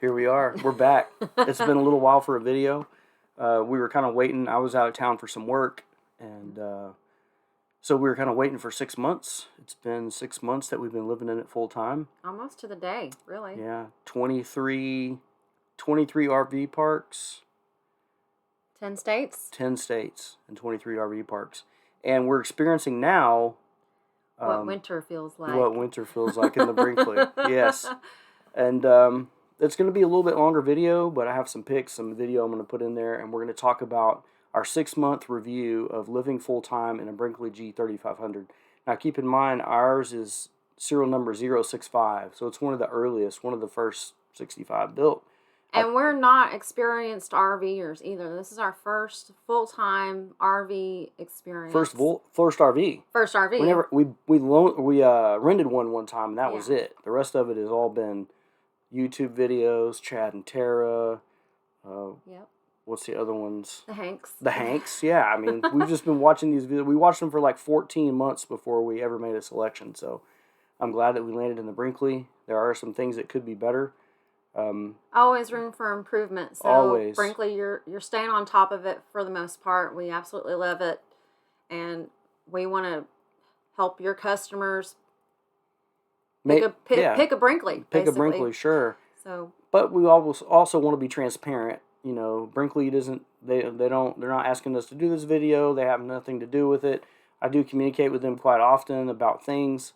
Here we are. We're back. It's been a little while for a video. We were kind of waiting. I was out of town for some work, and so we were kind of waiting for 6 months. It's been 6 months that we've been living in it full time. Almost to the day, really. Yeah, 23 RV parks. 10 states. 10 states and 23 RV parks. And we're experiencing now... what winter feels like. What winter feels like in the Brinkley. Yes. And it's going to be a little bit longer video, but I have some pics, some video I'm going to put in there, and we're going to talk about our 6-month review of living full-time in a Brinkley G3500. Now, keep in mind, ours is serial number 065, so it's one of the earliest, one of the first 65 built. And we're not experienced RVers either. This is our first full-time RV experience. First RV. First RV. We rented one time, and that was it. The rest of it has all been YouTube videos, Chad and Tara. Yep. What's the other ones? The Hanks. The Hanks, yeah. I mean, we've just been watching these videos. We watched them for like 14 months before we ever made a selection. So I'm glad that we landed in the Brinkley. There are some things that could be better. Always room for improvement. So always. Brinkley, you're staying on top of it for the most part. We absolutely love it, and we want to help your customers pick a Brinkley. Pick a Brinkley, sure. So, but we also want to be transparent. You know, Brinkley doesn't. They're not asking us to do this video. They have nothing to do with it. I do communicate with them quite often about things.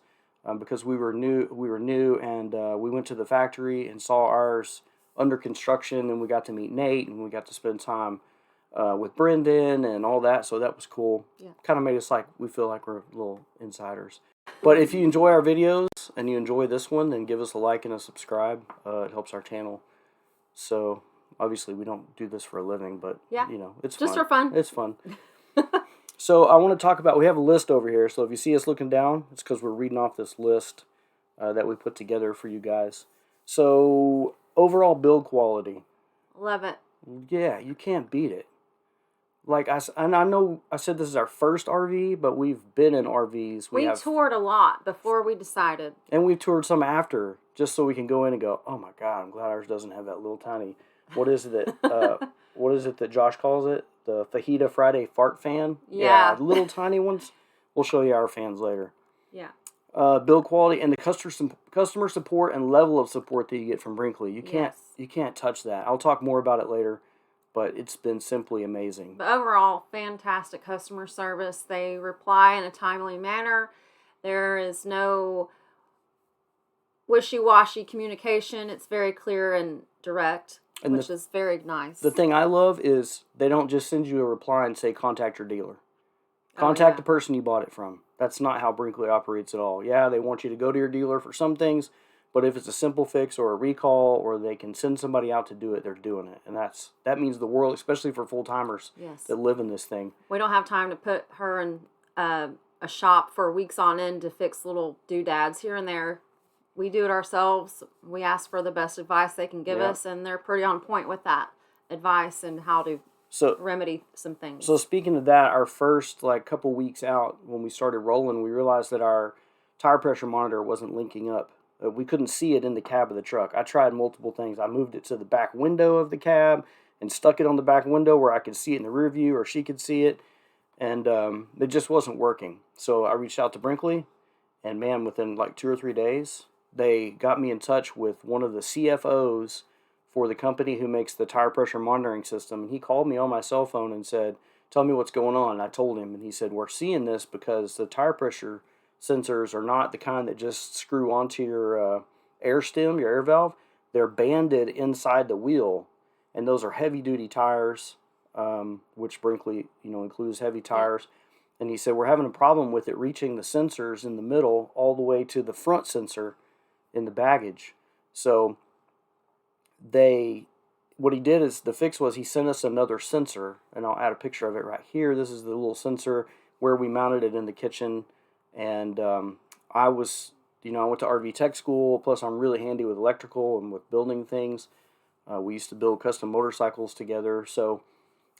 Because we were new, and we went to the factory and saw ours under construction, and we got to meet Nate, and we got to spend time with Brendan and all that, so that was cool. Yeah. Kind of made us we feel like we're little insiders. But if you enjoy our videos and you enjoy this one, then give us a like and a subscribe. It helps our channel. So obviously we don't do this for a living, but you know, it's just for fun. It's fun. So I want to talk about, we have a list over here, so if you see us looking down, it's because we're reading off this list that we put together for you guys. So, overall build quality. Love it. Yeah, you can't beat it. And I know I said this is our first RV, but we've been in RVs. We toured a lot before we decided. And we've toured some after, just so we can go in and go, oh my God, I'm glad ours doesn't have that little tiny, what is it that Josh calls it? The Fajita Friday fart fan. Yeah. Little tiny ones. We'll show you our fans later. Yeah. Build quality and the customer support and level of support that you get from Brinkley. You can't touch that. I'll talk more about it later, but it's been simply amazing. But overall, fantastic customer service. They reply in a timely manner. There is no wishy-washy communication. It's very clear and direct. Which is very nice. The thing I love is they don't just send you a reply and say, contact your dealer. Contact the person you bought it from. That's not how Brinkley operates at all. Yeah, they want you to go to your dealer for some things, but if it's a simple fix or a recall or they can send somebody out to do it, they're doing it. And that means the world, especially for full-timers that live in this thing. We don't have time to put her in a shop for weeks on end to fix little doodads here and there. We do it ourselves. We ask for the best advice they can give us, and they're pretty on point with that advice and how to remedy some things. So speaking of that, our first couple weeks out when we started rolling, we realized that our tire pressure monitor wasn't linking up. We couldn't see it in the cab of the truck. I tried multiple things. I moved it to the back window of the cab and stuck it on the back window where I could see it in the rear view or she could see it, and it just wasn't working. So I reached out to Brinkley, and man, within 2 or 3 days, they got me in touch with one of the CFOs for the company who makes the tire pressure monitoring system. And he called me on my cell phone and said, tell me what's going on. And I told him, and he said, we're seeing this because the tire pressure sensors are not the kind that just screw onto your air stem, your air valve. They're banded inside the wheel. And those are heavy-duty tires, which Brinkley, includes heavy tires. And he said, we're having a problem with it reaching the sensors in the middle all the way to the front sensor in the baggage. So what he did is, the fix was he sent us another sensor, and I'll add a picture of it right here. This is the little sensor where we mounted it in the kitchen. And I went to RV tech school, plus I'm really handy with electrical and with building things. We used to build custom motorcycles together, so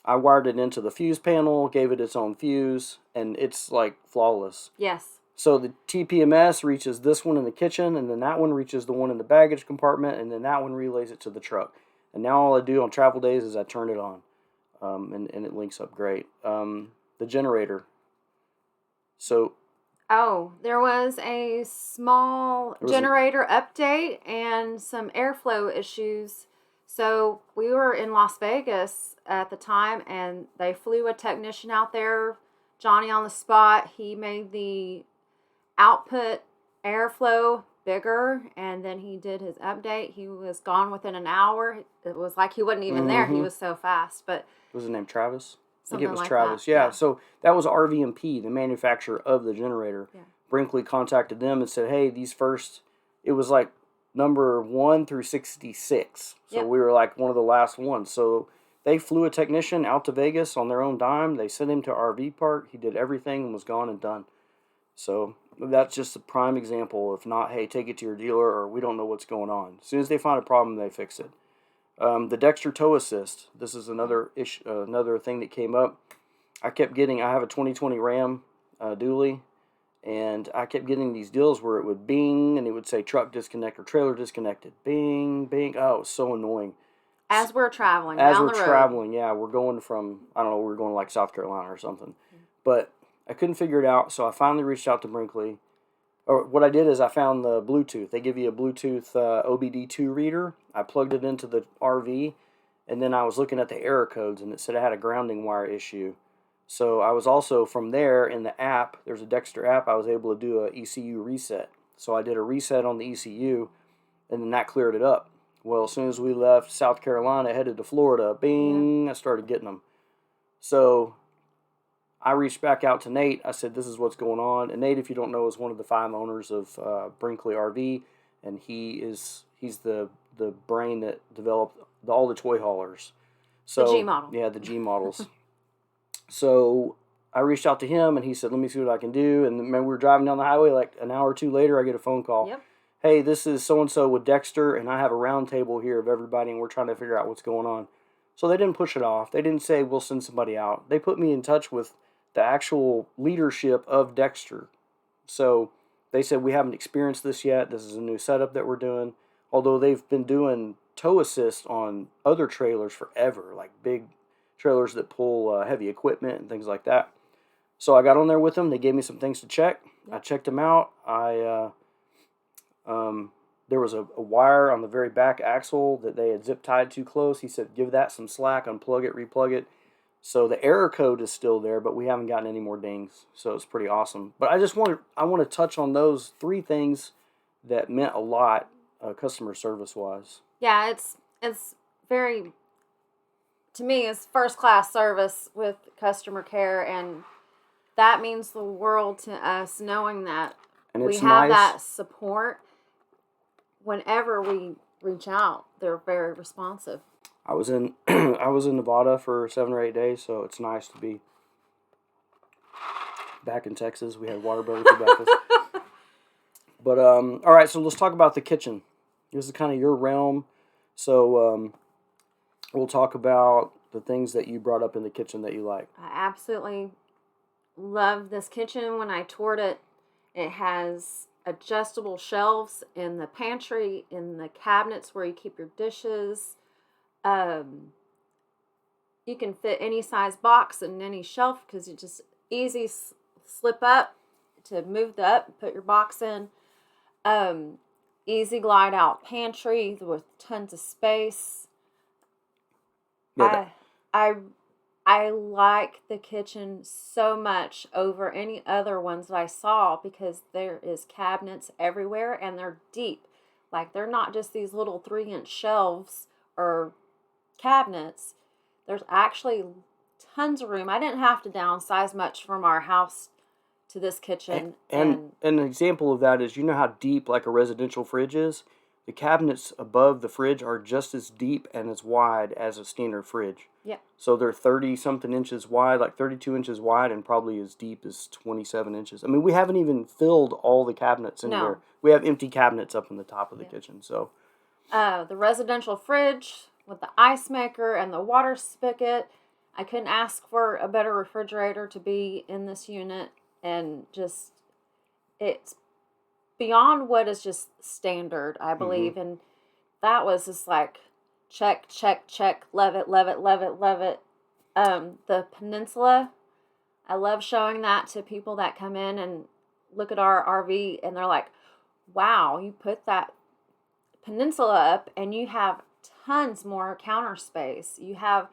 I wired it into the fuse panel, gave it its own fuse, and it's flawless. Yes. So the TPMS reaches this one in the kitchen, and then that one reaches the one in the baggage compartment, and then that one relays it to the truck. And now all I do on travel days is I turn it on, and it links up great. The generator. So Oh, there was a small generator update and some airflow issues. So we were in Las Vegas at the time, and they flew a technician out there, Johnny on the spot. He made the output airflow bigger, and then he did his update. He was gone within an hour. It was like he wasn't even there. He was so fast. But was his name Travis? I think it was like Travis. that. Yeah. So that was RVMP, the manufacturer of the generator. Yeah. Brinkley contacted them and said, "Hey, these first." It was like number 1 through 66. So we were like one of the last ones. So they flew a technician out to Vegas on their own dime. They sent him to RV park. He did everything and was gone and done. So that's just a prime example. If not, hey, take it to your dealer, or we don't know what's going on. As soon as they find a problem, they fix it. The Dexter Tow Assist. This is another another thing that came up. I have a 2020 Ram dually, and I kept getting these deals where it would bing, and it would say truck disconnect or trailer disconnected. Bing, bing. Oh, it was so annoying. As we're traveling As down we're the road. traveling, yeah, we're going from, I don't know, we're going like South Carolina or something. But I couldn't figure it out, so I finally reached out to Brinkley. Or what I did is I found the Bluetooth. They give you a Bluetooth OBD2 reader. I plugged it into the RV, and then I was looking at the error codes, and it said I had a grounding wire issue. So I was also, from there, in the app, there's a Dexter app, I was able to do a ECU reset. So I did a reset on the ECU, and then that cleared it up. Well, as soon as we left South Carolina, headed to Florida, bing, I started getting them. So I reached back out to Nate. I said, this is what's going on. And Nate, if you don't know, is one of the 5 owners of Brinkley RV, and he's the brain that developed all the toy haulers. So, the G model. Yeah, the G models. So I reached out to him, and he said, let me see what I can do. And then we were driving down the highway, like an hour or two later, I get a phone call. Yep. Hey, this is so-and-so with Dexter, and I have a round table here of everybody, and we're trying to figure out what's going on. So they didn't push it off. They didn't say, we'll send somebody out. They put me in touch with the actual leadership of Dexter. So they said, we haven't experienced this yet. This is a new setup that we're doing. Although they've been doing tow assist on other trailers forever, like big trailers that pull heavy equipment and things like that. So I got on there with them. They gave me some things to check. Yep. I checked them out. There was a wire on the very back axle that they had zip tied too close. He said, give that some slack, unplug it, replug it. So the error code is still there, but we haven't gotten any more dings. So it's pretty awesome. But I want to touch on those 3 things that meant a lot customer service wise. Yeah, it's very, to me, it's first class service with customer care, and that means the world to us, knowing that we have that support. Whenever we reach out, they're very responsive. I was in Nevada for 7 or 8 days, so it's nice to be back in Texas. We had water barbecue breakfast. But all right, so let's talk about the kitchen. This is kind of your realm, so we'll talk about the things that you brought up in the kitchen that you like. I absolutely love this kitchen. When I toured it, it has adjustable shelves in the pantry, in the cabinets where you keep your dishes. You can fit any size box in any shelf because you just easy slip up to move up, put your box in. Easy glide out pantry with tons of space. Yeah, I like the kitchen so much over any other ones that I saw because there is cabinets everywhere and they're deep. Like, they're not just these little 3-inch shelves or cabinets. There's actually tons of room. I didn't have to downsize much from our house to this kitchen. And an example of that is, you know how deep like a residential fridge is? The cabinets above the fridge are just as deep and as wide as a standard fridge. Yeah. So they're 30-something inches wide, like 32 inches wide, and probably as deep as 27 inches. I mean, we haven't even filled all the cabinets in there. We have empty cabinets up in the top of the kitchen. So, the residential fridge with the ice maker and the water spigot. I couldn't ask for a better refrigerator to be in this unit, and just it's beyond what is just standard, I believe. And that was just like, check, check, check, love it, love it, love it, love it. The peninsula, I love showing that to people that come in and look at our RV, and they're like, wow, you put that peninsula up and you have tons more counter space. You have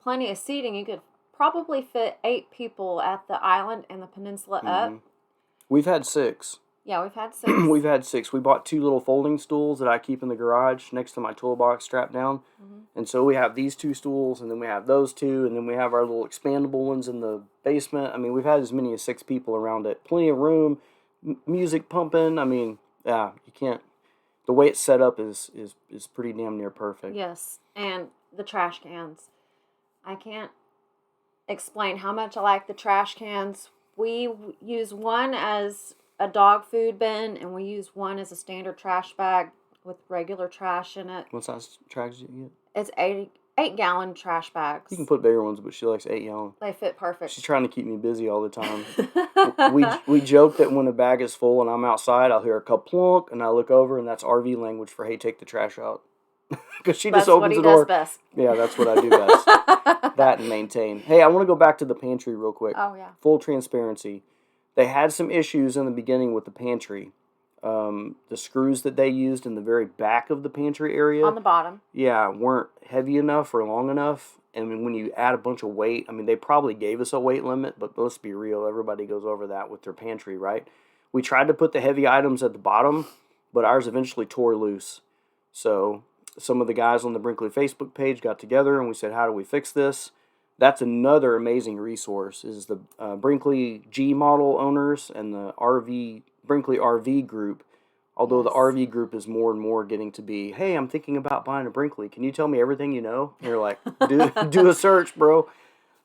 plenty of seating. You could probably fit 8 people at the island and the peninsula up. We've had 6. Yeah, we've had 6. We've had 6. We bought 2 little folding stools that I keep in the garage next to my toolbox strapped down. And so we have these 2 stools, and then we have those 2, and then we have our little expandable ones in the basement. I mean, we've had as many as 6 people around it. Plenty of room, music pumping. I mean, yeah, you can't. The way it's set up is pretty damn near perfect. Yes, and the trash cans. I can't explain how much I like the trash cans. We use one as a dog food bin, and we use one as a standard trash bag with regular trash in it. What size trash do you get? It's 8-gallon trash bags. You can put bigger ones, but she likes 8-gallon. They fit perfect. She's trying to keep me busy all the time. we joke that when a bag is full and I'm outside, I'll hear a kaplunk, and I look over, and that's RV language for, hey, take the trash out. Because she just opens the door. That's what he does best. Yeah, that's what I do best. That and maintain. Hey, I want to go back to the pantry real quick. Oh, yeah. Full transparency. They had some issues in the beginning with the pantry. The screws that they used in the very back of the pantry area. On the bottom. Yeah, weren't heavy enough or long enough. And when you add a bunch of weight, I mean, they probably gave us a weight limit, but let's be real, everybody goes over that with their pantry, right? We tried to put the heavy items at the bottom, but ours eventually tore loose. So some of the guys on the Brinkley Facebook page got together and we said, how do we fix this? That's another amazing resource, is the Brinkley G model owners and the Brinkley RV group. Although the RV group is more and more getting to be, hey, I'm thinking about buying a Brinkley. Can you tell me everything you know? And you're like, do a search, bro.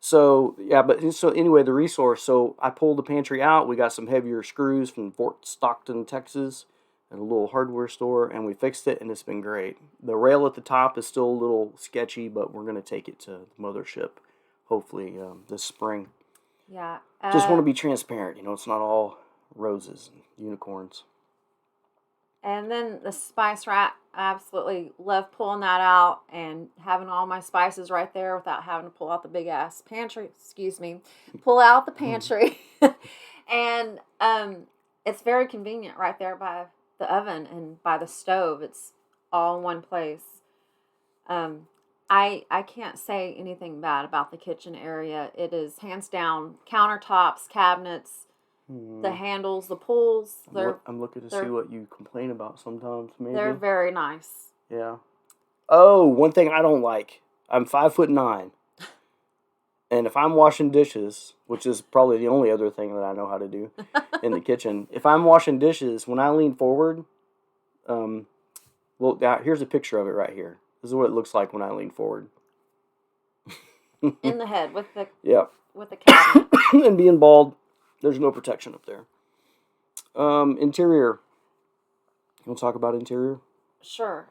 So, yeah, but so anyway, the resource. So I pulled the pantry out. We got some heavier screws from Fort Stockton, Texas, at a little hardware store, and we fixed it, and it's been great. The rail at the top is still a little sketchy, but we're going to take it to the mothership, hopefully this spring. Yeah. Just want to be transparent. You know, it's not all roses and unicorns. And then the spice rack, I absolutely love pulling that out and having all my spices right there without having to pull out the big ass pantry. Pull out the pantry. And it's very convenient right there by the oven and by the stove. It's all in one place. I can't say anything bad about the kitchen area. It is hands down countertops, cabinets, the handles, the pulls. I'm looking to see what you complain about sometimes. Maybe they're very nice. Yeah. Oh, one thing I don't like. I'm 5'9", and if I'm washing dishes, which is probably the only other thing that I know how to do in the kitchen, if I'm washing dishes, when I lean forward, here's a picture of it right here. This is what it looks like when I lean forward. In the head with the with the cabinet. And being bald, there's no protection up there. Interior. You want to talk about interior? Sure.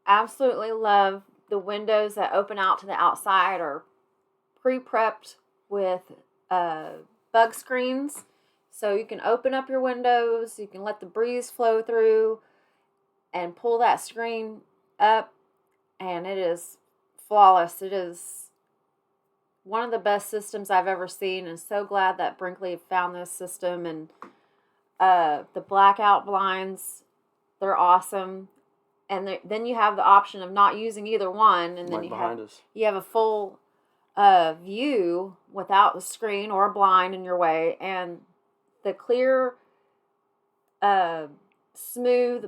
Absolutely love the windows that open out to the outside are pre-prepped with bug screens. So you can open up your windows, you can let the breeze flow through and pull that screen up, and it is flawless. It is one of the best systems I've ever seen, and so glad that Brinkley found this system. And the blackout blinds, they're awesome. And then you have the option of not using either one, and then you have a full view without the screen or a blind in your way, and the clear, smooth,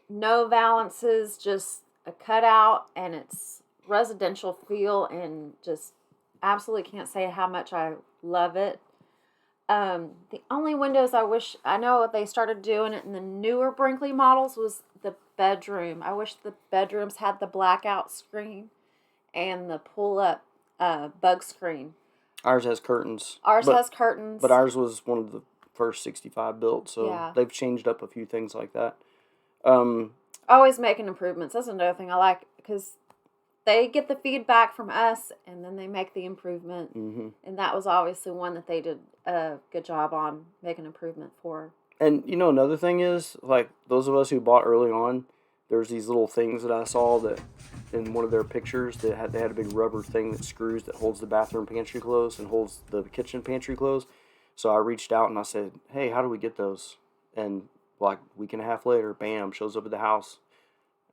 no valances, just a cutout, and it's residential feel, and just absolutely can't say how much I love it. The only windows I know they started doing it in the newer Brinkley models was the bedroom. I wish the bedrooms had the blackout screen and the pull-up bug screen. Ours has curtains. Has curtains. But ours was one of the first 65 built, so they've changed up a few things like that. Always making improvements. That's another thing I like, because they get the feedback from us, and then they make the improvement. Mm-hmm. And that was obviously one that they did a good job on making improvement for. And another thing is, like, those of us who bought early on, there's these little things that I saw that in one of their pictures that they had a big rubber thing that screws that holds the bathroom pantry closed and holds the kitchen pantry closed. So I reached out and I said, "Hey, how do we get those?" And like a week and a half later, bam, shows up at the house.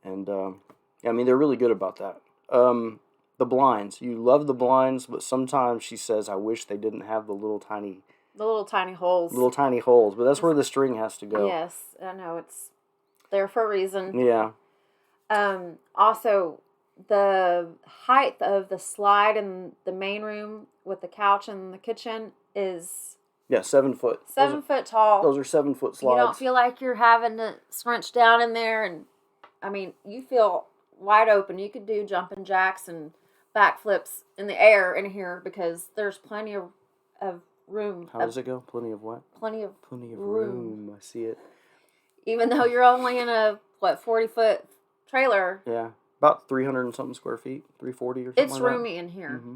And I mean, they're really good about that. The blinds, you love the blinds, but sometimes she says, "I wish they didn't have the little tiny holes. Little tiny holes," but that's where the string has to go. Yes, I know, it's there for a reason. Yeah. Also, the height of the slide in the main room with the couch and the kitchen is 7 foot. 7 foot tall. Those are 7 foot slides. You don't feel like you're having to scrunch down in there, and I mean, you feel wide open. You could do jumping jacks and backflips in the air in here because there's plenty of room. How does it go? Plenty of what? Plenty of room. I see it. Even though you're only in a 40-foot trailer. Yeah, about 300 and something square feet, 340 or something. It's like roomy that. in here. Mm-hmm.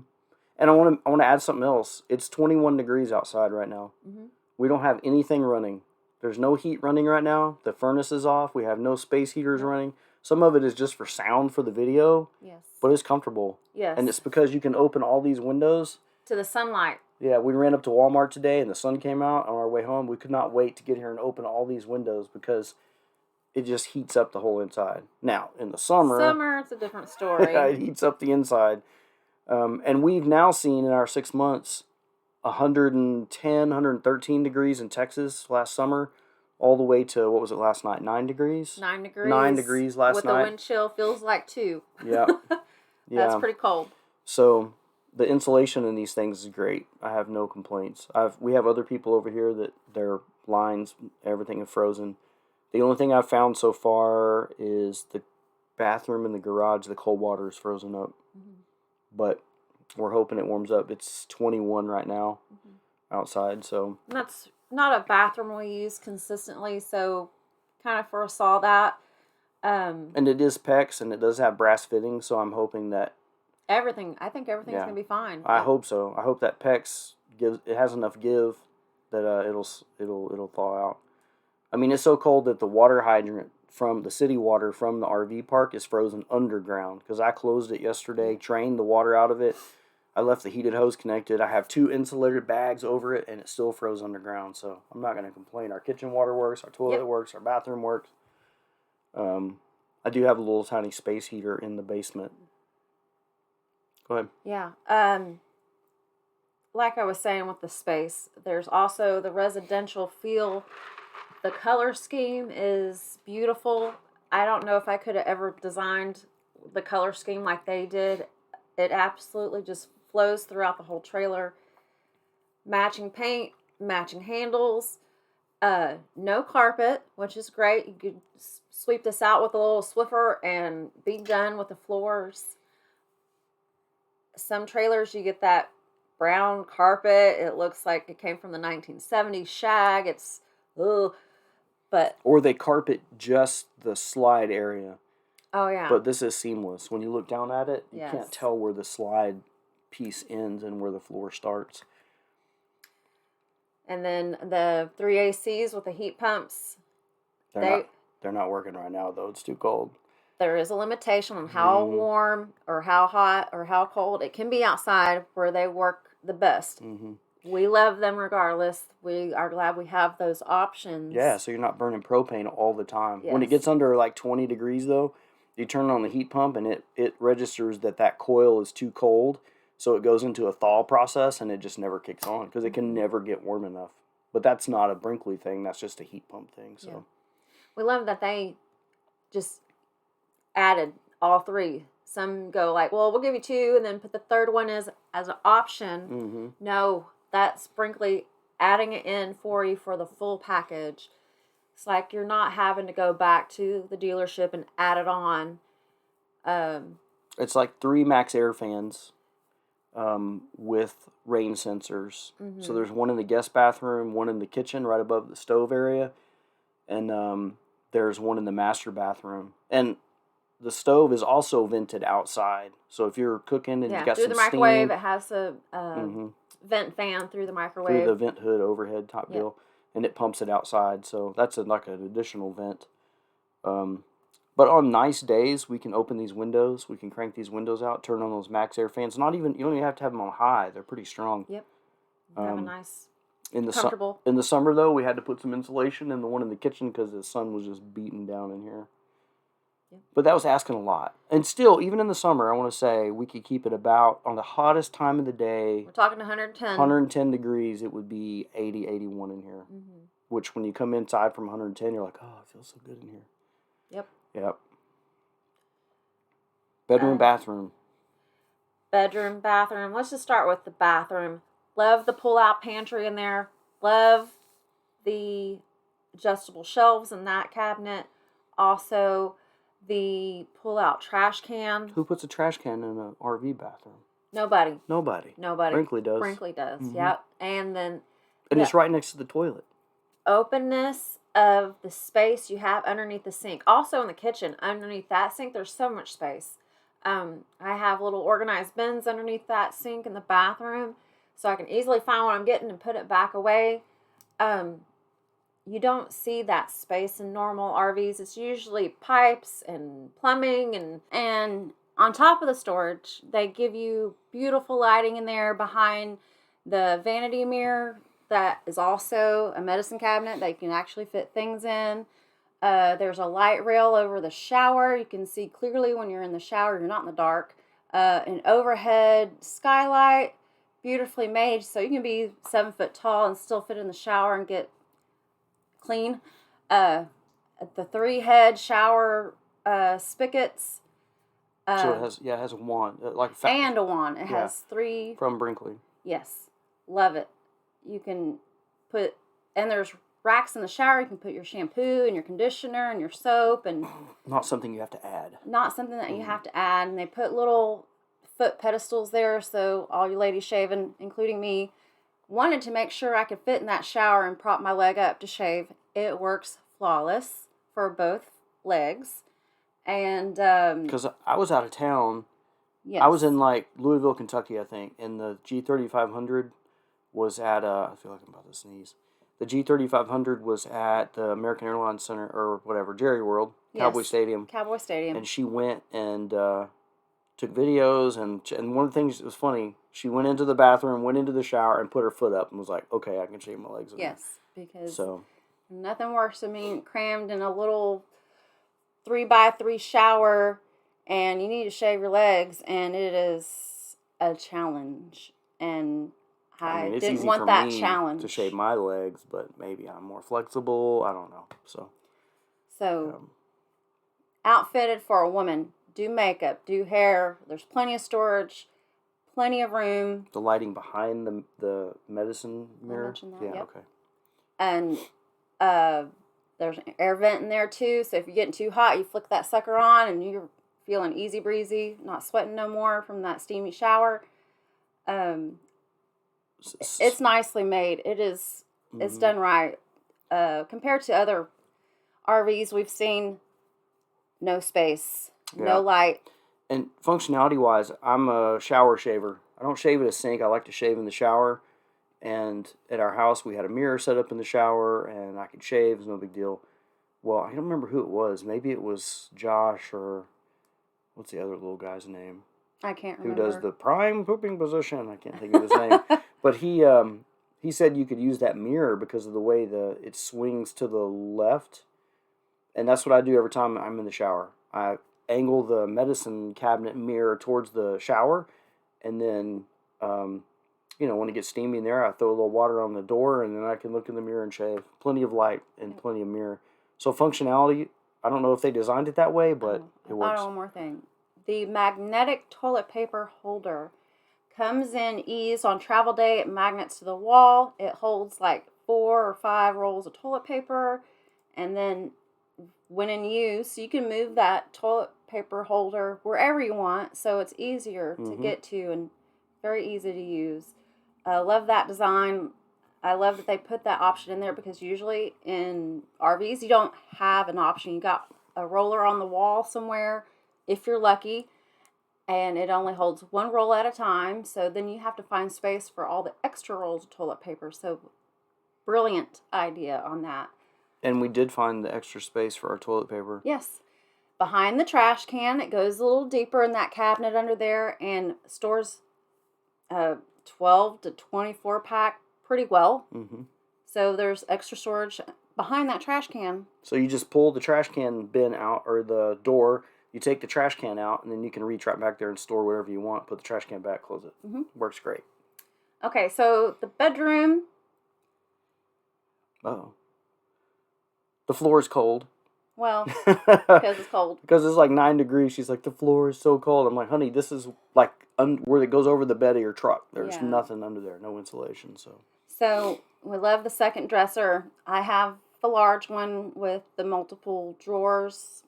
And I want to add something else. It's 21 degrees outside right now. Mm-hmm. We don't have anything running. There's no heat running right now. The furnace is off. We have no space heaters running. Some of it is just for sound for the video. Yes. But it's comfortable. Yes. And it's because you can open all these windows to the sunlight. Yeah, we ran up to Walmart today and the sun came out on our way home. We could not wait to get here and open all these windows because it just heats up the whole inside. Now, in the summer... it's a different story. It heats up the inside. And we've now seen in our 6 months 110, 113 degrees in Texas last summer, all the way to, what was it last night, 9 degrees? 9 degrees. 9 degrees last night. With the wind chill, feels like 2. Yeah. That's pretty cold. So the insulation in these things is great. I have no complaints. We have other people over here that their lines, everything is frozen. The only thing I've found so far is the bathroom and the garage, the cold water is frozen up. Mm-hmm. But we're hoping it warms up. It's 21 right now outside, so. That's not a bathroom we use consistently, so kind of foresaw that. And it is PEX, and it does have brass fittings, so I'm hoping that I think everything's going to be fine. I hope so. I hope that PEX has enough give that it'll thaw out. I mean, it's so cold that the water hydrant from the city water from the RV park is frozen underground because I closed it yesterday, drained the water out of it. I left the heated hose connected. I have 2 insulated bags over it, and it still froze underground. So I'm not going to complain. Our kitchen water works. Our toilet works. Our bathroom works. I do have a little tiny space heater in the basement. Go ahead. Yeah. Like I was saying with the space, there's also the residential feel. The color scheme is beautiful. I don't know if I could have ever designed the color scheme like they did. It absolutely just flows throughout the whole trailer. Matching paint, matching handles, no carpet, which is great. You could sweep this out with a little Swiffer and be done with the floors. Some trailers you get that brown carpet. It looks like it came from the 1970s shag. It's or they carpet just the slide area. Oh yeah. But this is seamless. When you look down at it, you can't tell where the slide piece ends and where the floor starts. And then the 3 ACs with the heat pumps. They're not working right now though. It's too cold. There is a limitation on how warm or how hot or how cold it can be outside where they work the best. Mm-hmm. We love them regardless. We are glad we have those options. Yeah, so you're not burning propane all the time. Yes. When it gets under like 20 degrees though, you turn on the heat pump and it registers that coil is too cold. So it goes into a thaw process and it just never kicks on because it can never get warm enough. But that's not a Brinkley thing. That's just a heat pump thing. So yeah. We love that they just added all 3. Some go like, well, we'll give you 2 and then put the third one as an option. Mm-hmm. No, that's Brinkley adding it in for you for the full package. It's like you're not having to go back to the dealership and add it on. It's like 3 max air fans with rain sensors. Mm-hmm. So there's one in the guest bathroom, one in the kitchen right above the stove area, and there's one in the master bathroom. And the stove is also vented outside. So if you're cooking and you got through some the microwave, steam, it has a vent fan through the microwave. through the vent hood overhead top deal, and it pumps it outside. So that's like an additional vent. But on nice days, we can open these windows. We can crank these windows out, turn on those max air fans. You don't even have to have them on high. They're pretty strong. Yep. Have a nice, in the comfortable. In the summer, though, we had to put some insulation in the one in the kitchen because the sun was just beating down in here. Yep. But that was asking a lot. And still, even in the summer, I want to say we could keep it about, on the hottest time of the day. We're talking 110. 110 degrees, it would be 80, 81 in here. Mm-hmm. Which, when you come inside from 110, you're like, oh, it feels so good in here. Yep. Yep. Bedroom, bathroom. Bedroom, bathroom. Let's just start with the bathroom. Love the pull-out pantry in there. Love the adjustable shelves in that cabinet. Also, the pull-out trash can. Who puts a trash can in an RV bathroom? Nobody. Nobody. Nobody. Brinkley does. Brinkley does, Mm-hmm. yep. And then... And it's right next to the toilet. Openness of the space you have underneath the sink. Also in the kitchen, underneath that sink, there's so much space. I have little organized bins underneath that sink in the bathroom, so I can easily find what I'm getting and put it back away. You don't see that space in normal RVs. It's usually pipes and plumbing, and on top of the storage, they give you beautiful lighting in there behind the vanity mirror. That is also a medicine cabinet that you can actually fit things in. There's a light rail over the shower. You can see clearly when you're in the shower. You're not in the dark. An overhead skylight, beautifully made, so you can be 7 foot tall and still fit in the shower and get clean. The 3-head shower spigots. So it has a wand, and a wand. It has 3 from Brinkley. Yes, love it. You can put, and there's racks in the shower. You can put your shampoo and your conditioner and your soap, and not something you have to add. Not something that you have to add. And they put little foot pedestals there, so all you ladies shaving, including me, wanted to make sure I could fit in that shower and prop my leg up to shave. It works flawless for both legs. And because I was out of town. Yes. I was in Louisville, Kentucky, I think, and the G3500 was at I feel like I'm about to sneeze. The G3500 was at the American Airlines Center, or whatever, Jerry World, Cowboy Stadium. Cowboy Stadium. And she went and took videos, and one of the things that was funny, she went into the bathroom, went into the shower, and put her foot up and was like, okay, I can shave my legs. Yes, because nothing worse than being crammed in a little 3x3 shower, and you need to shave your legs, and it is a challenge. And I it's didn't easy want for that me challenge to shave my legs, but maybe I'm more flexible. I don't know. So outfitted for a woman. Do makeup, do hair. There's plenty of storage, plenty of room. The lighting behind the medicine mirror. I mentioned that. Yeah. Yep. Okay. And there's an air vent in there too. So if you're getting too hot, you flick that sucker on, and you're feeling easy breezy, not sweating no more from that steamy shower. It's nicely made. It is. Mm-hmm. It's done right. Compared to other RVs we've seen, no space, no light. And functionality-wise, I'm a shower shaver. I don't shave at a sink. I like to shave in the shower. And at our house, we had a mirror set up in the shower, and I could shave. It was no big deal. Well, I don't remember who it was. Maybe it was Josh, or what's the other little guy's name? I can't remember. Who does the prime pooping position? I can't think of his name. But he said you could use that mirror because of the way it swings to the left. And that's what I do every time I'm in the shower. I angle the medicine cabinet mirror towards the shower, and then when it gets steamy in there, I throw a little water on the door, and then I can look in the mirror and shave. Plenty of light and plenty of mirror. So functionality, I don't know if they designed it that way, but it works. One more thing. The magnetic toilet paper holder comes in ease on travel day. It magnets to the wall. It holds 4 or 5 rolls of toilet paper, and then when in use, you can move that toilet paper holder wherever you want, so it's easier to get to and very easy to use. I love that design. I love that they put that option in there, because usually in RVs you don't have an option. You got a roller on the wall somewhere, if you're lucky. And it only holds one roll at a time. So then you have to find space for all the extra rolls of toilet paper. So brilliant idea on that. And we did find the extra space for our toilet paper. Yes. Behind the trash can, it goes a little deeper in that cabinet under there and stores a 12 to 24 pack pretty well. Mm-hmm. So there's extra storage behind that trash can. So you just pull the trash can bin out, or the door, you take the trash can out, and then you can reach right back there and store whatever you want, put the trash can back, close it. Mm-hmm. Works great. Okay, so the bedroom. Oh. The floor is cold. Well, because it's cold. Because it's like 9 degrees. She's like, the floor is so cold. I'm like, honey, this is like where it goes over the bed of your truck. There's nothing under there, no insulation. So we love the second dresser. I have the large one with the multiple drawers.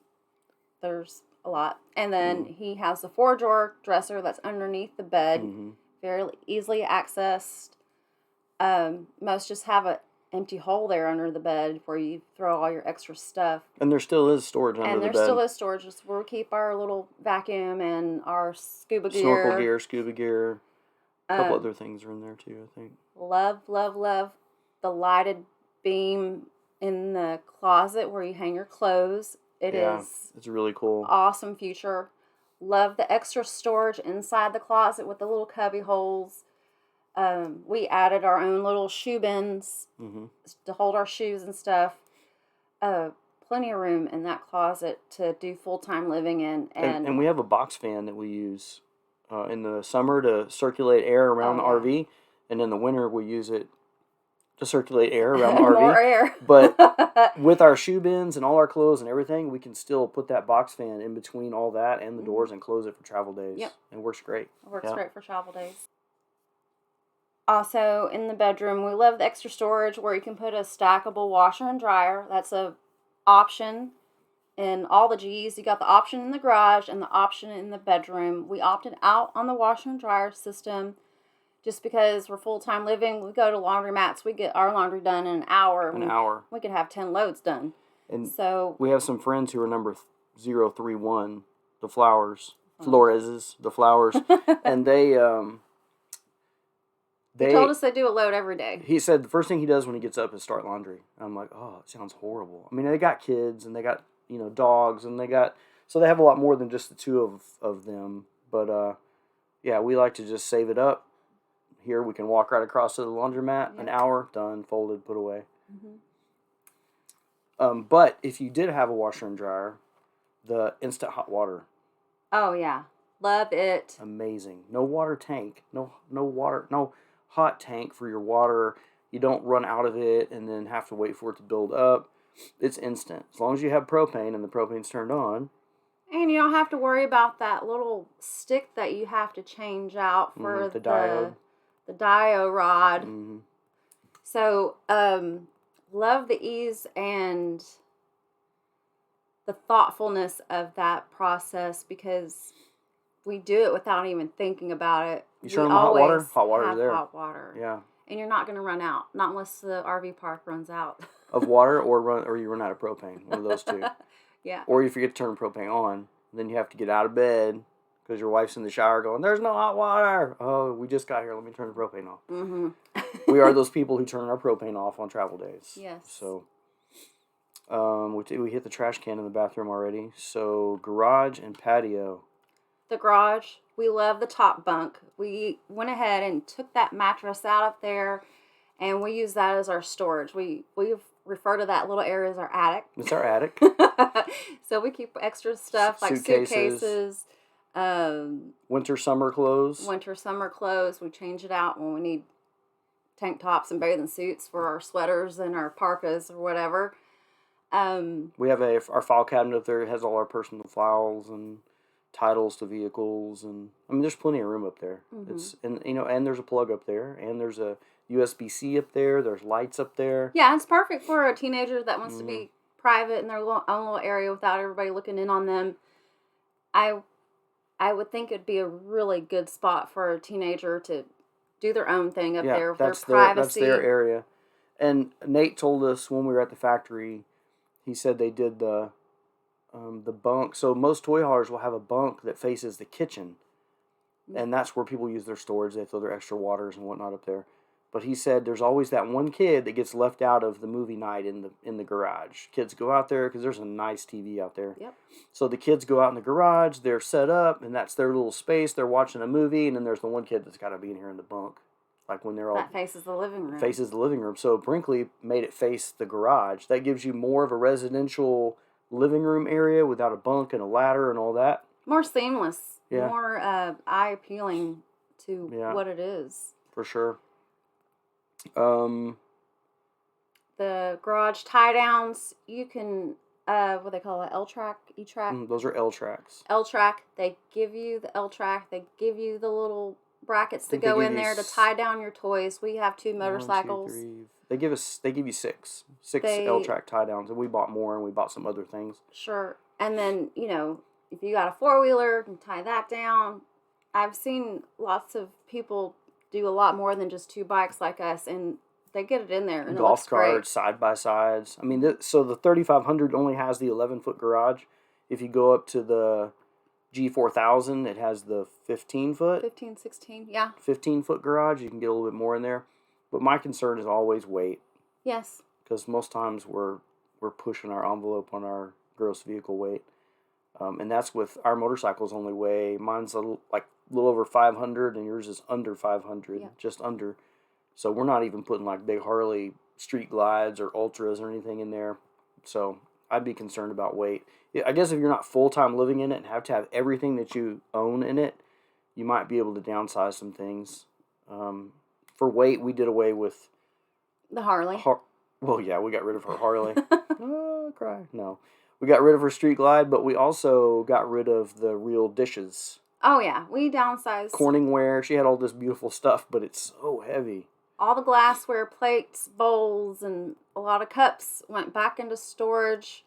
There's a lot. And then he has the 4-drawer dresser that's underneath the bed, very easily accessed. Most just have an empty hole there under the bed where you throw all your extra stuff. And there still is storage under the bed. And there still is storage. It's where we keep our little vacuum and our scuba gear. Snorkel gear, scuba gear. A couple other things are in there too, I think. Love, love, love the lighted beam in the closet where you hang your clothes. It's really cool. Awesome feature. Love the extra storage inside the closet with the little cubby holes. We added our own little shoe bins to hold our shoes and stuff. Plenty of room in that closet to do full-time living in. And we have a box fan that we use in the summer to circulate air around the RV. And in the winter, we use it to circulate air around the RV. More air. But with our shoe bins and all our clothes and everything, we can still put that box fan in between all that and the doors and close it for travel days. Yep. It works great. It works great for travel days. Also, in the bedroom, we love the extra storage where you can put a stackable washer and dryer. That's a option in all the G's. You got the option in the garage and the option in the bedroom. We opted out on the washer and dryer system just because we're full-time living. We go to laundromats. We get our laundry done in an hour. An hour. We could have 10 loads done. And so we have some friends who are number 031, the Floreses, the flowers, and they told us they do a load every day. He said the first thing he does when he gets up is start laundry. I'm like, oh, it sounds horrible. I mean, they got kids and they got, dogs and so they have a lot more than just the two of them. But, we like to just save it up. Here we can walk right across to the laundromat, an hour, done, folded, put away. But if you did have a washer and dryer, the instant hot water. Oh, yeah. Love it. Amazing. No water tank. No hot tank for your water. You don't run out of it and then have to wait for it to build up. It's instant. As long as you have propane and the propane's turned on. And you don't have to worry about that little stick that you have to change out for the diode. The diode rod. So, love the ease and the thoughtfulness of that process because we do it without even thinking about it. You turn on the hot water? Hot water is there. Hot water. Yeah. And you're not going to run out, not unless the RV park runs out. Of water or you run out of propane. One of those two. Yeah. Or you forget to turn propane on, then you have to get out of bed because your wife's in the shower going, there's no hot water. Oh, we just got here. Let me turn the propane off. We are those people who turn our propane off on travel days. Yes. So, we hit the trash can in the bathroom already. So, garage and patio. The garage, we love the top bunk. We went ahead and took that mattress out up there, and we use that as our storage. We refer to that little area as our attic. It's our attic. So we keep extra stuff like suitcases. Winter, summer clothes. We change it out when we need tank tops and bathing suits for our sweaters and our parkas or whatever. We have our file cabinet up there. It has all our personal files and titles to vehicles, and I mean, there's plenty of room up there. It's and there's a plug up there, and there's a USB-C up there. There's lights up there. Yeah, it's perfect for a teenager that wants to be private in their own little area without everybody looking in on them. I would think it'd be a really good spot for a teenager to do their own thing up there with their privacy. That's their area. And Nate told us when we were at the factory, he said they did the the bunk. So most toy haulers will have a bunk that faces the kitchen, and that's where people use their storage. They throw their extra waters and whatnot up there. But he said there's always that one kid that gets left out of the movie night in the garage. Kids go out there because there's a nice TV out there. Yep. So the kids go out in the garage. They're set up, and that's their little space. They're watching a movie, and then there's the one kid that's got to be in here in the bunk, like when they're all That faces the living room. faces the living room. So Brinkley made it face the garage. That gives you more of a residential living room area without a bunk and a ladder and all that. More seamless. Yeah. More eye appealing to Yeah. what it is. For sure. The garage tie downs, you can what they call it, L track, E track. Those are L tracks. L track. They give you the L track. They give you the little brackets to think they go give in you there to tie down your toys. We have 2 motorcycles. 1, 2, 3. They give you six They- L track tie downs, and we bought more, and we bought some other things. Sure. And then, if you got a 4-wheeler, you can tie that down. I've seen lots of people do a lot more than just 2 bikes like us, and they get it in there, and it Golf looks great. carts, side by sides. I mean, so the 3500 only has the 11-foot garage. If you go up to the G4000, it has the 15-foot. 15, 16, yeah. 15-foot garage. You can get a little bit more in there. But my concern is always weight, Yes. because most times we're pushing our envelope on our gross vehicle weight. And that's with our motorcycles only weigh, mine's a little over 500 and yours is under 500, Yeah. just under. So we're not even putting like big Harley street glides or ultras or anything in there. So I'd be concerned about weight. I guess if you're not full-time living in it and have to have everything that you own in it, you might be able to downsize some things. For weight, we did away with... The Harley. Well, yeah, we got rid of her Harley. Oh, cry. No. We got rid of her street glide, but we also got rid of the real dishes. Oh, yeah. We downsized. Corningware. She had all this beautiful stuff, but it's so heavy. All the glassware, plates, bowls, and a lot of cups went back into storage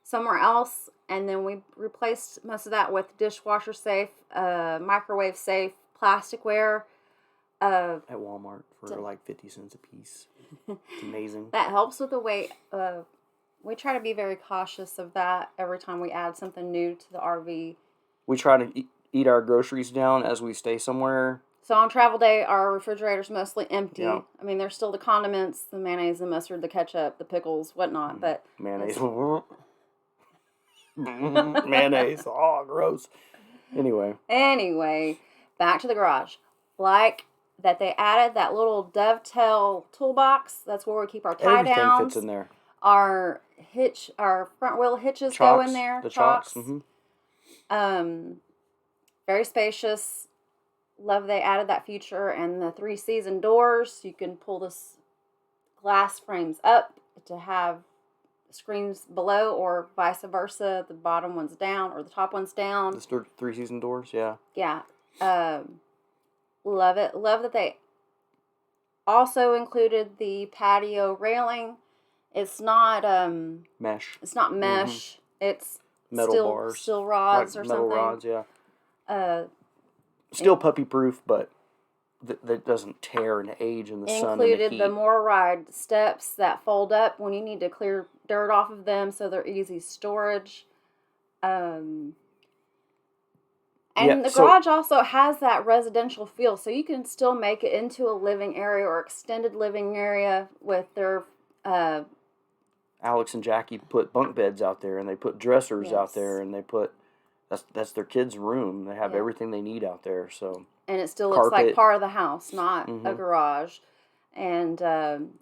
somewhere else. And then we replaced most of that with dishwasher safe, microwave safe, plasticware. At Walmart for like 50 cents a piece. It's amazing. That helps with the weight. We try to be very cautious of that every time we add something new to the RV. We try to eat our groceries down as we stay somewhere. So on travel day, our refrigerator's mostly empty. Yeah. I mean, there's still the condiments, the mayonnaise, the mustard, the ketchup, the pickles, whatnot. But Mayonnaise. Mayonnaise. Oh, gross. Anyway, back to the garage. Like that they added that little dovetail toolbox. That's where we keep our tie everything downs. fits in there. Our front wheel hitches Chocks, go in there. the chocks. Mm-hmm. Very spacious. Love they added that feature, and the 3-season doors. You can pull this glass frames up to have screens below, or vice versa. The bottom one's down or the top one's down. The 3-season doors, yeah. Yeah. Love it. Love that they also included the patio railing. It's not mesh. It's not mesh. Mm-hmm. It's metal bars, steel rods, like or metal something. rods, yeah. Still puppy proof, but that doesn't tear and age in the sun and the Included heat. the more ride steps that fold up when you need to clear dirt off of them, so they're easy storage. And the garage also has that residential feel, so you can still make it into a living area or extended living area with their... Alex and Jackie put bunk beds out there, and they put dressers out Yes. there, and they put... That's their kids' room. They have Yeah. everything they need out there, so... And it still looks like Carpet. part of the house, not Mhm. a garage. And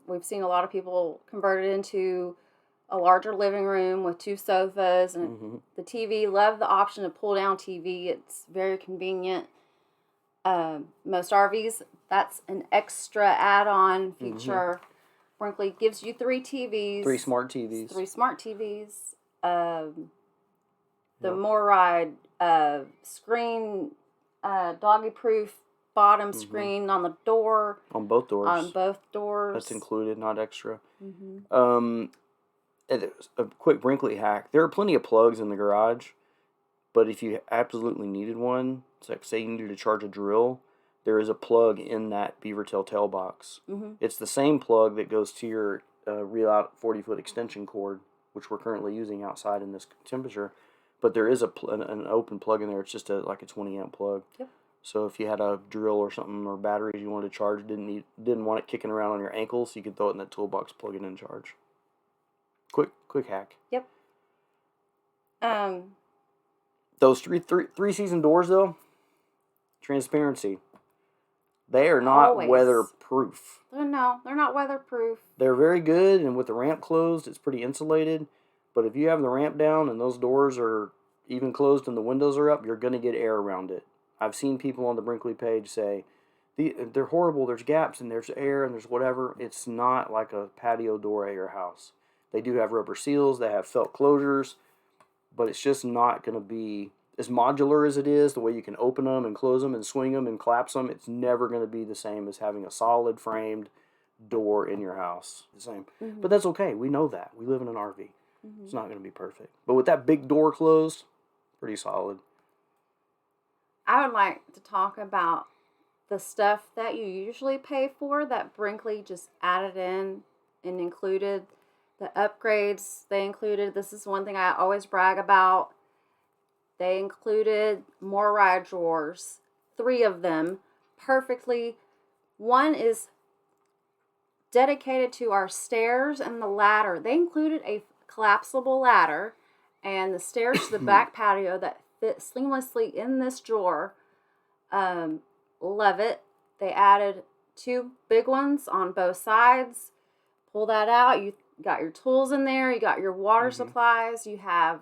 we've seen a lot of people convert it into a larger living room with 2 sofas and Mhm. the TV. Love the option to pull down TV. It's very convenient. Most RVs, that's an extra add-on feature. Brinkley gives you 3 TVs. 3 smart TVs. 3 smart TVs. The Yep. more ride screen, doggy-proof bottom screen on the door. On both doors. On both doors. That's included, not extra. Mm-hmm. A quick Brinkley hack. There are plenty of plugs in the garage, but if you absolutely needed one, it's like say you needed to charge a drill, there is a plug in that beaver tail box. Mm-hmm. It's the same plug that goes to your reel out 40-foot extension cord. which we're currently using outside in this temperature. But there is an open plug in there. It's just like a 20 amp plug. Yep. So if you had a drill or something or batteries you wanted to charge, didn't want it kicking around on your ankles, you could throw it in that toolbox, plug it in, and charge. Quick hack. Yep. Those three season doors though, transparency. They are not Always. weatherproof. No, they're not weatherproof. They're very good, and with the ramp closed, it's pretty insulated. But if you have the ramp down and those doors are even closed and the windows are up, you're going to get air around it. I've seen people on the Brinkley page say, they're horrible, there's gaps and there's air and there's whatever. It's not like a patio door at your house. They do have rubber seals, they have felt closures, but it's just not going to be as modular as it is, the way you can open them and close them and swing them and collapse them. It's never going to be the same as having a solid framed door in your house. The same. Mm-hmm. But that's okay. We know that. We live in an RV. Mm-hmm. It's not going to be perfect. But with that big door closed, pretty solid. I would like to talk about the stuff that you usually pay for that Brinkley just added in and included. The upgrades they included. This is one thing I always brag about. They included more ride drawers, 3 of them, perfectly. One is dedicated to our stairs and the ladder. They included a collapsible ladder and the stairs to the back patio that fit seamlessly in this drawer. Love it. They added 2 big ones on both sides. Pull that out. You got your tools in there. You got your water supplies. You have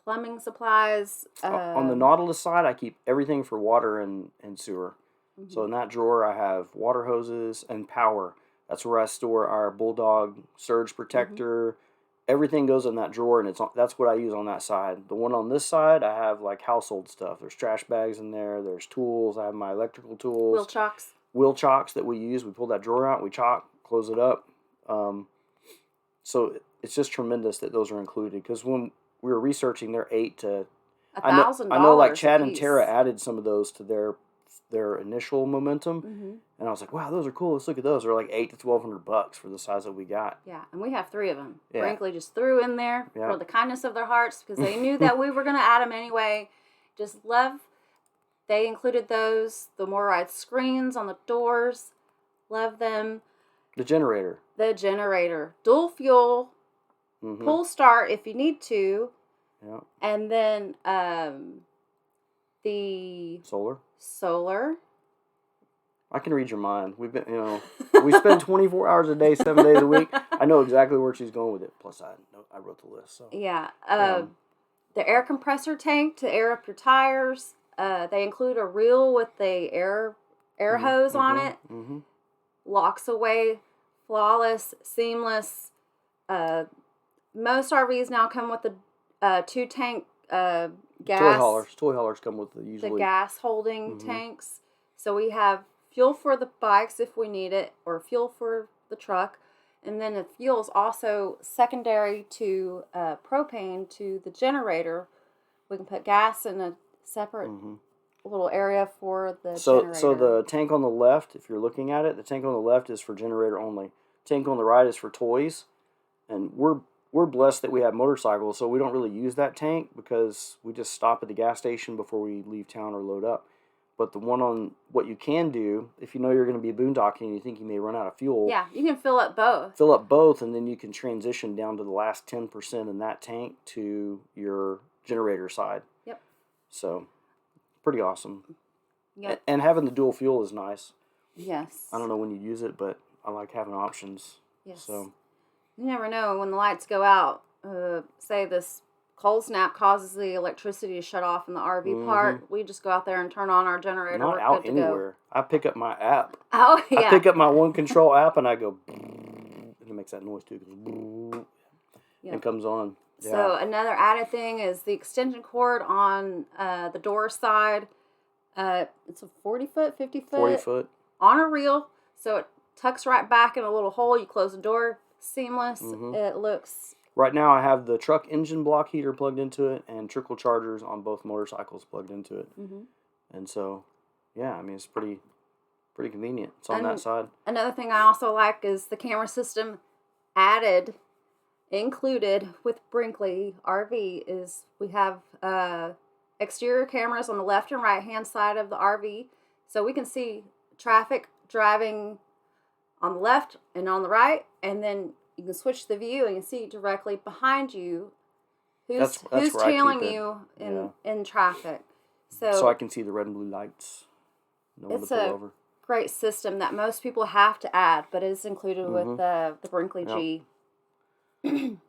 plumbing supplies. On the Nautilus side, I keep everything for water and sewer. Mm-hmm. So in that drawer, I have water hoses and power. That's where I store our Bulldog surge protector. Mm-hmm. Everything goes in that drawer, and that's what I use on that side. The one on this side, I have like household stuff. There's trash bags in there. There's tools. I have my electrical tools. Wheel chocks that we use. We pull that drawer out, we chalk, close it up. So it's just tremendous that those are included, because when we were researching, they're $8 to $1,000. I know like Chad and Tara added some of those to their initial momentum, and I was like, wow, those are cool. Let's look at those. They're like $800 to $1,200 for the size that we got. Yeah, and we have 3 of them. Yeah. Brinkley just threw in there for the kindness of their hearts, because they knew that we were going to add them anyway. Just love. They included those. The MORRIDE screens on the doors. Love them. The generator. Dual fuel. Mm-hmm. Pull start if you need to. Yeah. And then the solar. I can read your mind. We've been, we spend 24 hours a day, 7 days a week. I know exactly where she's going with it. Plus, I wrote the list. So yeah. The air compressor tank to air up your tires. They include a reel with the air hose on it. Mm-hmm. Locks away, flawless, seamless. Most RVs now come with the 2-tank gas. Toy haulers come with usually the gas holding tanks. So we have fuel for the bikes if we need it, or fuel for the truck, and then the fuel is also secondary to propane to the generator. We can put gas in a separate little area for the generator. So the tank on the left, if you're looking at it, the tank on the left is for generator only. Tank on the right is for toys, and we're blessed that we have motorcycles, so we don't really use that tank because we just stop at the gas station before we leave town or load up. But the one on what you can do, if you know you're going to be boondocking and you think you may run out of fuel, yeah, you can fill up both. And then you can transition down to the last 10% in that tank to your generator side. Yep. So, pretty awesome. Yep. And having the dual fuel is nice. Yes. I don't know when you use it, but I like having options. Yes. So. You never know when the lights go out. Say this cold snap causes the electricity to shut off in the RV park. We just go out there and turn on our generator. Not out anywhere. I pick up my app. Oh, yeah. I pick up my One Control app and I go, and it makes that noise too. And it comes on. Yeah. So another added thing is the extension cord on the door side. It's a 40-foot, 50-foot. 40-foot. On a reel. So it tucks right back in a little hole. You close the door. Seamless. It looks... Right now I have the truck engine block heater plugged into it and trickle chargers on both motorcycles plugged into it. And so, yeah, I mean, it's pretty convenient. It's on that side. Another thing I also like is the camera system added included with Brinkley RV is we have exterior cameras on the left and right hand side of the RV, so we can see traffic driving on the left and on the right, and then you can switch the view and you see directly behind you who's That's where I tailing keep it. you Yeah. in traffic. So I can see the red and blue lights. Know when to it's pull a over. great system that most people have to add, but it is included with the Brinkley G. Gen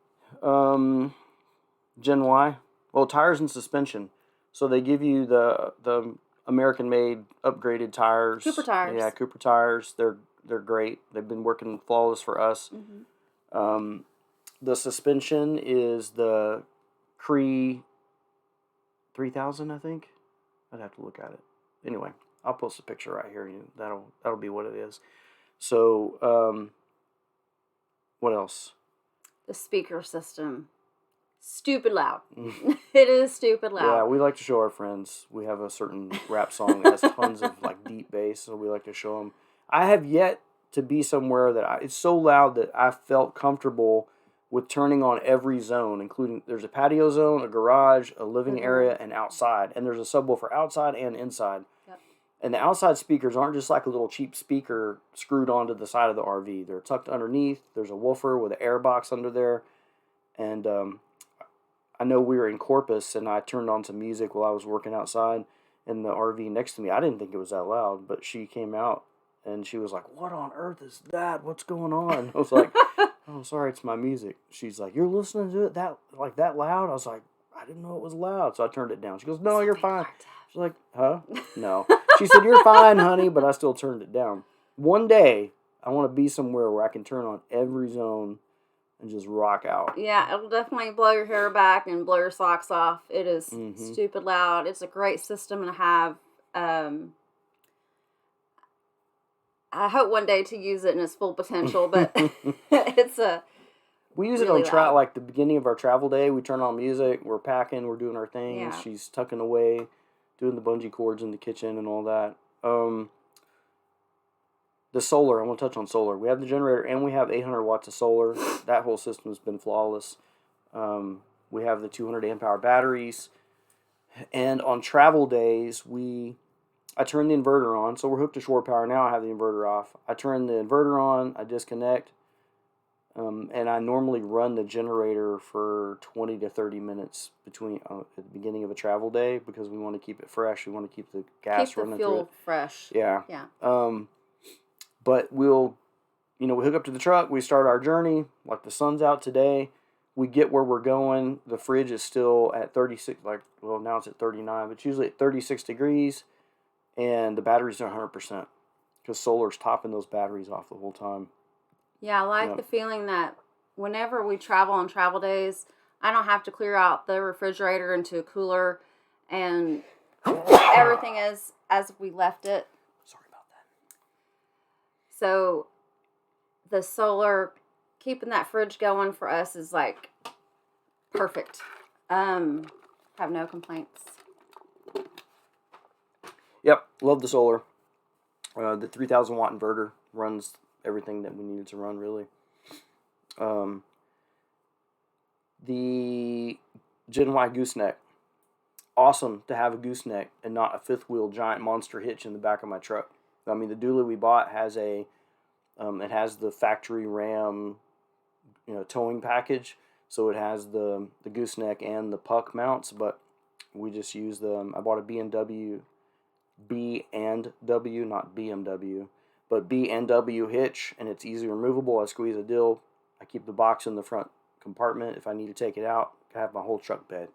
Y. Well, tires and suspension. So they give you the American made upgraded tires. Cooper tires. Yeah, Cooper tires. They're great. They've been working flawless for us. The suspension is the Cree 3000, I think. I'd have to look at it. Anyway, I'll post a picture right here. That'll be what it is. So, what else? The speaker system. Stupid loud. It is stupid loud. Yeah, we like to show our friends. We have a certain rap song that has tons of like deep bass, so we like to show them. I have yet to be somewhere that it's so loud that I felt comfortable with turning on every zone, including there's a patio zone, a garage, a living area, and outside. And there's a subwoofer outside and inside. Yep. And the outside speakers aren't just like a little cheap speaker screwed onto the side of the RV. They're tucked underneath. There's a woofer with an air box under there. And I know we were in Corpus, and I turned on some music while I was working outside in the RV next to me. I didn't think it was that loud, but she came out, and she was like, "What on earth is that? What's going on?" I was like, "Oh, sorry, it's my music." She's like, "You're listening to it that loud?" I was like, "I didn't know it was loud," so I turned it down. She goes, "No, you're fine." She's like, "Huh?" No. She said, "You're fine, honey," but I still turned it down. One day, I want to be somewhere where I can turn on every zone and just rock out. Yeah, it'll definitely blow your hair back and blow your socks off. It is stupid loud. It's a great system to have. I hope one day to use it in its full potential, but it's a. We use really it on like the beginning of our travel day. We turn on music. We're packing. We're doing our things. Yeah. She's tucking away, doing the bungee cords in the kitchen and all that. The solar, I want to touch on solar. We have the generator and we have 800 watts of solar. That whole system has been flawless. We have the 200 amp hour batteries. And on travel days, I turn the inverter on. So we're hooked to shore power now. I have the inverter off. I turn the inverter on. I disconnect. And I normally run the generator for 20 to 30 minutes between at the beginning of a travel day because we want to keep it fresh. We want to keep the gas running through it. Keep the fuel fresh. Yeah. Yeah. But we hook up to the truck, we start our journey, like the sun's out today, we get where we're going, the fridge is still at 36, now it's at 39, but it's usually at 36 degrees, and the batteries are 100%, because solar's topping those batteries off the whole time. Yeah, I like the feeling that whenever we travel on travel days, I don't have to clear out the refrigerator into a cooler, and everything is as we left it. So the solar, keeping that fridge going for us is like perfect. Have no complaints. Yep, love the solar. The 3,000 watt inverter runs everything that we needed to run, really. The Gen Y gooseneck. Awesome to have a gooseneck and not a fifth wheel giant monster hitch in the back of my truck. I mean, the dually we bought has it has the factory Ram, towing package, so it has the gooseneck and the puck mounts. But we just use I bought a B&W, not BMW, but B&W hitch, and it's easy removable. I squeeze a dill. I keep the box in the front compartment. If I need to take it out, I have my whole truck bed.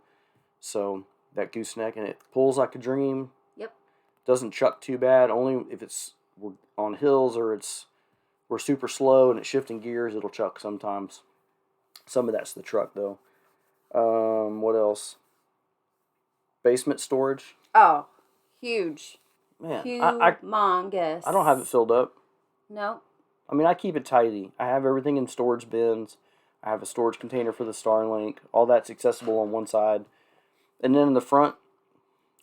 So that gooseneck, and it pulls like a dream. Doesn't chuck too bad. Only if we're on hills or we're super slow and it's shifting gears, it'll chuck sometimes. Some of that's the truck though. What else? Basement storage. Oh, huge. Man, humongous. I don't have it filled up. No. I mean, I keep it tidy. I have everything in storage bins. I have a storage container for the Starlink. All that's accessible on one side. And then in the front,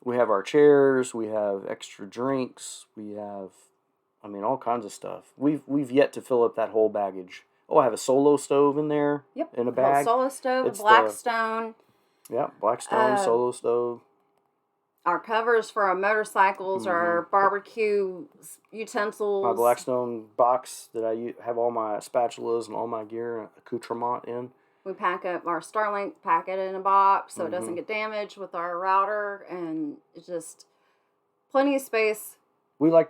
we have our chairs, we have extra drinks, we have, all kinds of stuff. We've yet to fill up that whole baggage. Oh, I have a solo stove in there. Yep. In a bag. Solo stove, It's Blackstone. Yeah, Blackstone solo stove. Our covers for our motorcycles, our barbecue utensils. My Blackstone box that I have all my spatulas and all my gear accoutrement in. We pack up our Starlink packet in a box so it doesn't get damaged with our router, and it's just plenty of space. I like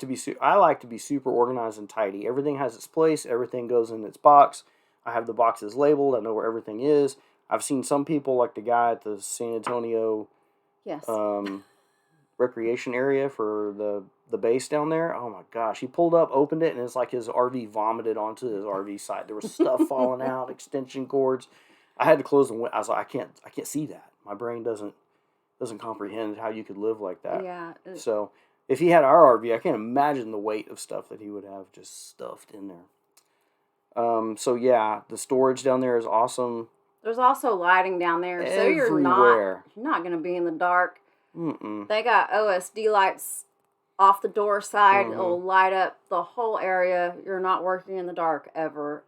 to be super organized and tidy. Everything has its place. Everything goes in its box. I have the boxes labeled. I know where everything is. I've seen some people, like the guy at the San Antonio recreation area for the base down there. Oh my gosh, he pulled up, opened it, and it's like his RV vomited onto his RV side. There was stuff falling out, extension cords. I had to close the window. I was like, I can't see that. My brain doesn't comprehend how you could live like that. Yeah. So if he had our RV, I can't imagine the weight of stuff that he would have just stuffed in there. So yeah, the storage down there is awesome. There's also lighting down there, so you're not going to be in the dark. They got OSD lights off the door side. It'll light up the whole area. You're not working in the dark ever.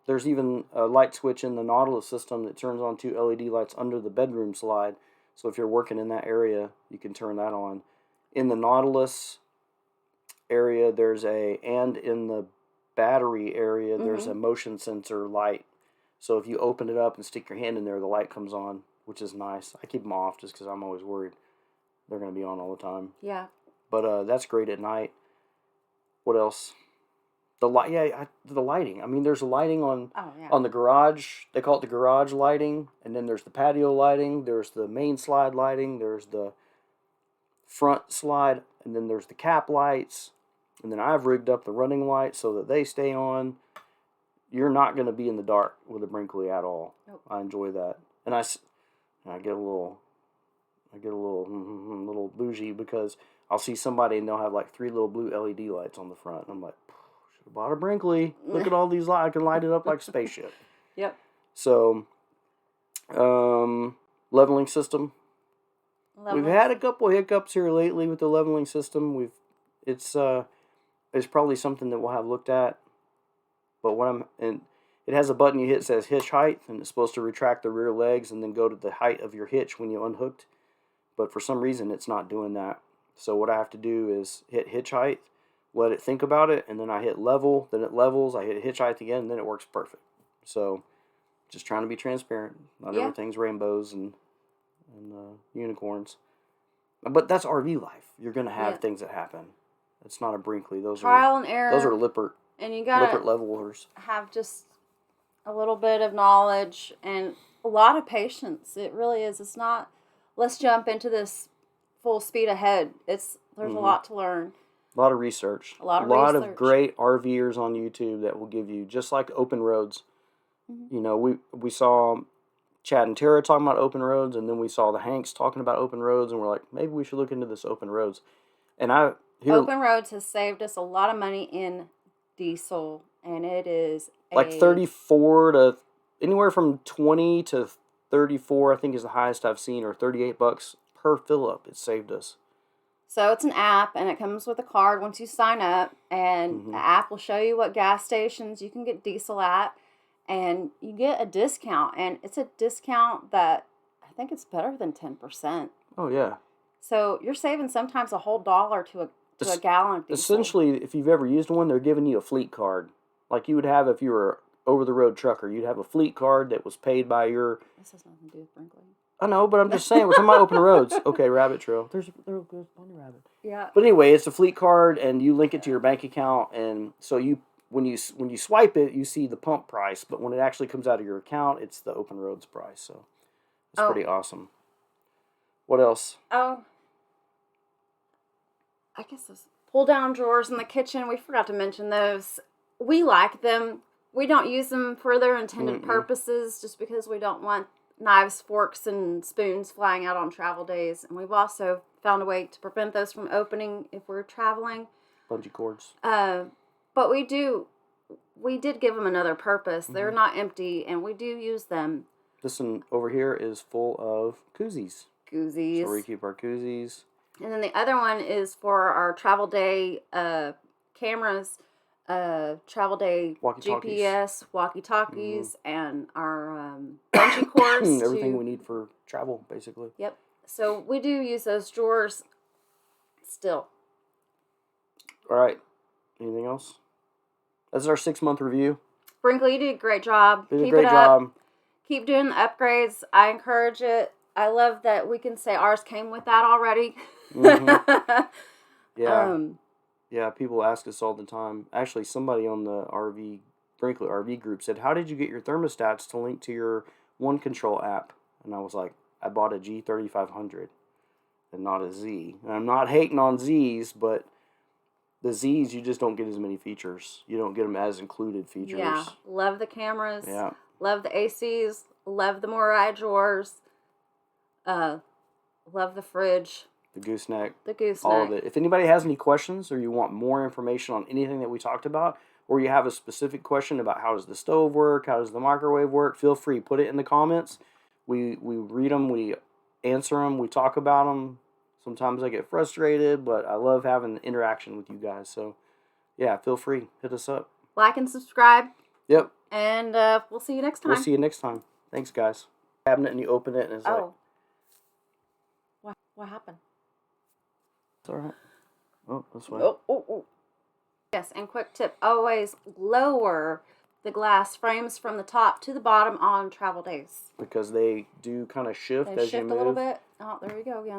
There's even a light switch in the Nautilus system that turns on 2 LED lights under the bedroom slide. So if you're working in that area, you can turn that on. In the Nautilus area, and in the battery area, there's a motion sensor light. So if you open it up and stick your hand in there, the light comes on, which is nice. I keep them off just because I'm always worried they're going to be on all the time. Yeah. But that's great at night. What else? The lighting. I mean, there's lighting on the garage. They call it the garage lighting, and then there's the patio lighting. There's the main slide lighting. There's the front slide, and then there's the cap lights. And then I've rigged up the running lights so that they stay on. You're not going to be in the dark with a Brinkley at all. Nope. I enjoy that, and I get a little bougie because I'll see somebody and they'll have like 3 little blue LED lights on the front. And I'm like, should have bought a Brinkley. Look at all these lights. I can light it up like a spaceship. Yep. So, leveling system. We've had a couple hiccups here lately with the leveling system. It's probably something that we'll have looked at. But it has a button you hit that says hitch height, and it's supposed to retract the rear legs and then go to the height of your hitch when you unhooked. But for some reason, it's not doing that. So what I have to do is hit hitch height, let it think about it, and then I hit level, then it levels, I hit hitch height again, and then it works perfect. So just trying to be transparent. Not everything's rainbows and unicorns. But that's RV life. You're going to have things that happen. It's not a Brinkley. Those trial and error. Those are Lippert. And you got Lippert levelers. Have just a little bit of knowledge and a lot of patience. It really is. It's not, let's jump into this full speed ahead. There's a lot to learn. A lot of research. A lot of great RVers on YouTube that will give you, just like open roads. You know, we saw Chad and Tara talking about open roads, and then we saw the Hanks talking about open roads, and we're like, maybe we should look into this open roads. And open roads has saved us a lot of money in diesel, and it is like 34 to anywhere from 20 to 34, I think is the highest I've seen, or $38 per fill up. It saved us. So it's an app, and it comes with a card once you sign up, and the app will show you what gas stations you can get diesel at, and you get a discount, and it's a discount that I think it's better than 10%. Oh yeah. So you're saving sometimes a whole $1 to a gallon of diesel. Essentially, if you've ever used one, they're giving you a fleet card. Like you would have if you were over-the-road trucker. You'd have a fleet card that was paid by your... This has nothing to do with Brinkley. I know, but I'm just saying, we're talking about open roads. Okay, rabbit trail. There's plenty rabbit. Yeah. But anyway, it's a fleet card, and you link it to your bank account, and so when you swipe it, you see the pump price, but when it actually comes out of your account, it's the open roads price. So it's pretty awesome. What else? I guess those pull-down drawers in the kitchen, we forgot to mention those. We like them. We don't use them for their intended purposes just because we don't want knives, forks, and spoons flying out on travel days. And we've also found a way to prevent those from opening if we're traveling. Bungee cords. But we did give them another purpose. They're not empty, and we do use them. This one over here is full of koozies. So we keep our koozies. And then the other one is for our travel day cameras. travel day Walkie-talkies. GPS, walkie-talkies, and our bungee cords. Everything we need for travel, basically. Yep. So we do use those drawers still. All right. Anything else? That's our 6-month review. Brinkley, you did a great job. Did a Keep great it up. job. Keep doing the upgrades. I encourage it. I love that we can say ours came with that already. Yeah. Yeah, people ask us all the time. Actually, somebody on the Brinkley RV group said, "How did you get your thermostats to link to your One Control app?" And I was like, "I bought a G3500 and not a Z." And I'm not hating on Zs, but the Zs, you just don't get as many features. You don't get them as included features. Yeah, love the cameras. Yeah. Love the ACs. Love the Morai drawers. Love the fridge. The gooseneck. The gooseneck. All of it. If anybody has any questions or you want more information on anything that we talked about, or you have a specific question about how does the stove work, how does the microwave work, feel free. Put it in the comments. We read them. We answer them. We talk about them. Sometimes I get frustrated, but I love having interaction with you guys. So, yeah, feel free. Hit us up. Like and subscribe. Yep. And we'll see you next time. We'll see you next time. Thanks, guys. Cabinet and you open it and it's like... What happened? It's all right. Oh, this way. Oh. Yes, and quick tip. Always lower the glass frames from the top to the bottom on travel days. Because they do kind of shift They as shift you move. a little bit. Oh, there you go again.